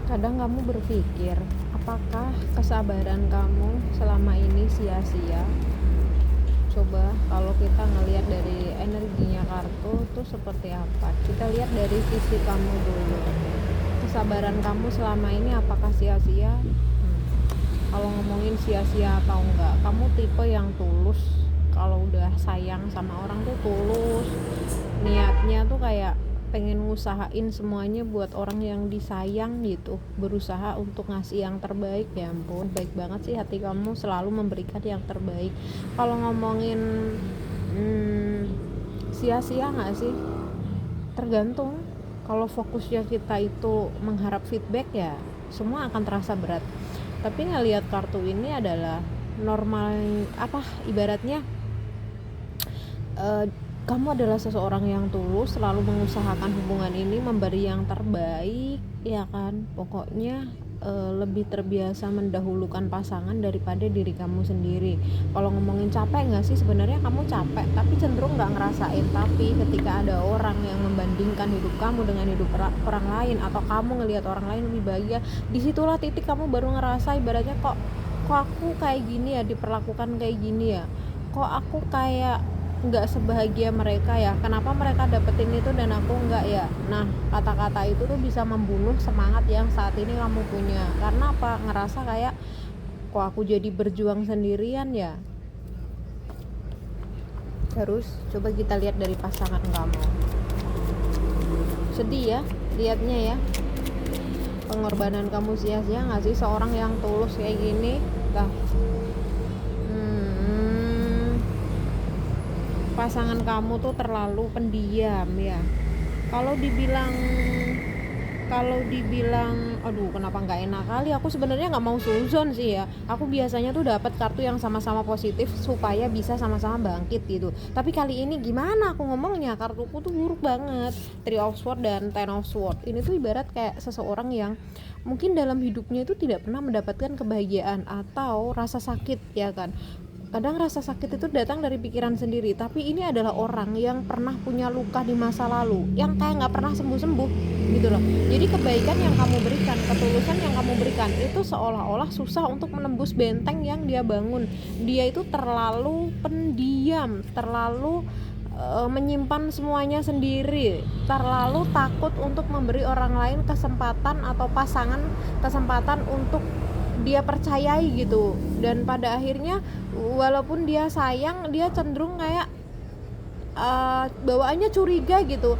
Kadang kamu berpikir, apakah kesabaran kamu selama ini sia-sia? Coba kalau kita ngelihat dari energinya kartu tuh seperti apa? Kita lihat dari sisi kamu dulu. Kesabaran kamu selama ini apakah sia-sia? Kalau ngomongin sia-sia atau enggak, kamu tipe yang tulus. Kalau udah sayang sama orang tuh tulus. Niatnya tuh kayak pengen ngusahain semuanya buat orang yang disayang gitu, berusaha untuk ngasih yang terbaik. Ya ampun, baik banget sih hati kamu, selalu memberikan yang terbaik. Kalau ngomongin sia-sia nggak sih, tergantung. Kalau fokusnya kita itu mengharap feedback, ya semua akan terasa berat. Tapi ngelihat kartu ini adalah normal, apa ibaratnya, kamu adalah seseorang yang tulus, selalu mengusahakan hubungan ini, memberi yang terbaik, ya kan? Pokoknya lebih terbiasa mendahulukan pasangan daripada diri kamu sendiri. Kalau ngomongin capek nggak sih, sebenarnya kamu capek, tapi cenderung nggak ngerasain. Tapi ketika ada orang yang membandingkan hidup kamu dengan hidup orang lain, atau kamu ngelihat orang lain lebih bahagia, disitulah titik kamu baru ngerasa, ibaratnya, kok aku kayak gini ya, diperlakukan kayak gini ya, kok aku kayak nggak sebahagia mereka ya, kenapa mereka dapetin itu dan aku nggak ya. Nah, kata-kata itu tuh bisa membunuh semangat yang saat ini kamu punya. Karena apa? Ngerasa kayak, kok aku jadi berjuang sendirian ya. Terus coba kita lihat dari pasangan kamu. Sedih ya lihatnya ya. Pengorbanan kamu sia-sia nggak sih? Seorang yang tulus kayak gini, pasangan kamu tuh terlalu pendiam ya. Kalau dibilang aduh, kenapa nggak enak kali, aku sebenarnya nggak mau suzon sih ya. Aku biasanya tuh dapat kartu yang sama-sama positif supaya bisa sama-sama bangkit gitu. Tapi kali ini gimana aku ngomongnya, kartuku tuh buruk banget. Three of Swords dan Ten of Swords ini tuh ibarat kayak seseorang yang mungkin dalam hidupnya itu tidak pernah mendapatkan kebahagiaan atau rasa sakit, ya kan. Kadang rasa sakit itu datang dari pikiran sendiri, tapi ini adalah orang yang pernah punya luka di masa lalu, yang kayak nggak pernah sembuh-sembuh gitu loh. Jadi kebaikan yang kamu berikan, ketulusan yang kamu berikan, itu seolah-olah susah untuk menembus benteng yang dia bangun. Dia itu terlalu pendiam, terlalu menyimpan semuanya sendiri, terlalu takut untuk memberi orang lain kesempatan atau pasangan kesempatan untuk dia percayai gitu. Dan pada akhirnya walaupun dia sayang, dia cenderung kayak bawaannya curiga gitu.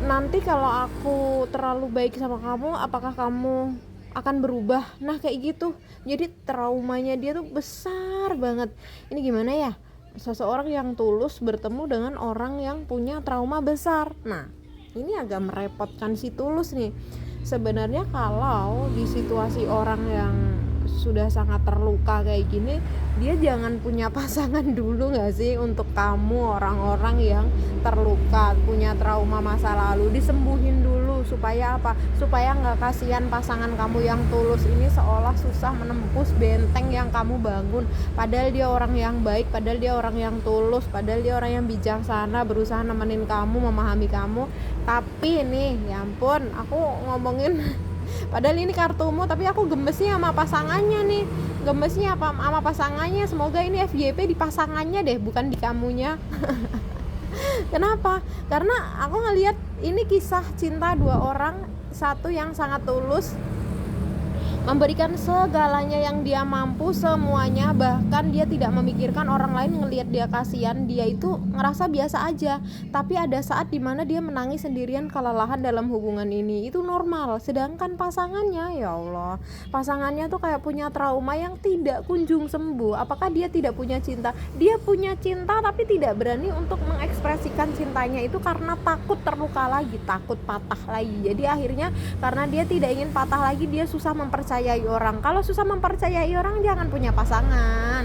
Nanti kalau aku terlalu baik sama kamu, apakah kamu akan berubah? Nah kayak gitu. Jadi traumanya dia tuh besar banget. Ini gimana ya, seseorang yang tulus bertemu dengan orang yang punya trauma besar. Nah ini agak merepotkan si tulus nih. Sebenarnya kalau di situasi orang yang sudah sangat terluka kayak gini, dia jangan punya pasangan dulu gak sih? Untuk kamu orang-orang yang terluka, punya trauma masa lalu, disembuhin dulu. Supaya apa? Supaya gak kasihan pasangan kamu yang tulus ini seolah susah menembus benteng yang kamu bangun. Padahal dia orang yang baik, padahal dia orang yang tulus, padahal dia orang yang bijaksana, berusaha nemenin kamu, memahami kamu. Tapi nih, ya ampun, aku ngomongin padahal ini kartumu, tapi aku gemesnya sama pasangannya nih. Gemesnya apa sama pasangannya? Semoga ini FYP di pasangannya deh, bukan di kamunya. Kenapa? Karena aku ngelihat ini kisah cinta dua orang, satu yang sangat tulus, memberikan segalanya yang dia mampu, semuanya, bahkan dia tidak memikirkan orang lain ngelihat dia kasihan, dia itu ngerasa biasa aja. Tapi ada saat dimana dia menangis sendirian kelelahan dalam hubungan ini, itu normal. Sedangkan pasangannya, ya Allah, pasangannya tuh kayak punya trauma yang tidak kunjung sembuh. Apakah dia tidak punya cinta? Dia punya cinta tapi tidak berani untuk mengekspresikan cintanya itu karena takut terluka lagi, takut patah lagi. Jadi akhirnya karena dia tidak ingin patah lagi, dia susah mempercayai orang. Kalau susah mempercayai orang, jangan punya pasangan.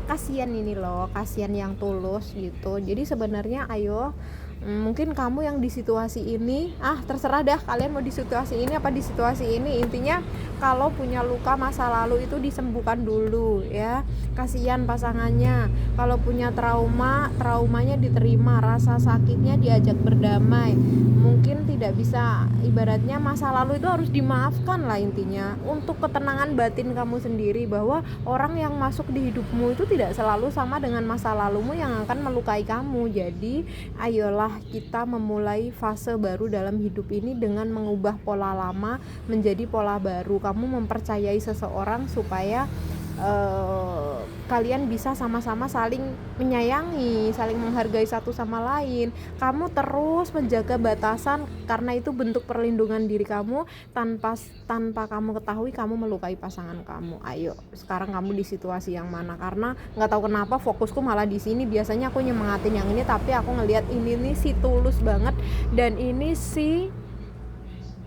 Kasian ini loh, kasian yang tulus gitu. Jadi sebenarnya ayo Mungkin kamu yang di situasi ini, terserah dah kalian mau di situasi ini apa di situasi ini. Intinya kalau punya luka masa lalu itu disembuhkan dulu ya. Kasihan pasangannya. Kalau punya trauma, traumanya diterima, rasa sakitnya diajak berdamai. Mungkin tidak bisa, ibaratnya masa lalu itu harus dimaafkan lah intinya. Untuk ketenangan batin kamu sendiri, bahwa orang yang masuk di hidupmu itu tidak selalu sama dengan masa lalumu yang akan melukai kamu. Jadi ayolah kita memulai fase baru dalam hidup ini dengan mengubah pola lama menjadi pola baru. Kamu mempercayai seseorang supaya kalian bisa sama-sama saling menyayangi, saling menghargai satu sama lain. Kamu terus menjaga batasan karena itu bentuk perlindungan diri kamu tanpa kamu ketahui kamu melukai pasangan kamu. Ayo, sekarang kamu di situasi yang mana? Karena nggak tahu kenapa fokusku malah di sini. Biasanya aku nyemangatin yang ini, tapi aku ngelihat ini nih si tulus banget dan ini si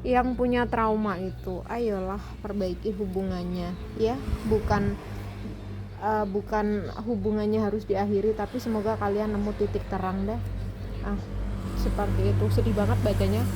yang punya trauma itu. Ayolah perbaiki hubungannya ya, bukan hubungannya harus diakhiri, tapi semoga kalian nemu titik terang deh. Seperti itu. Sedih banget bacanya.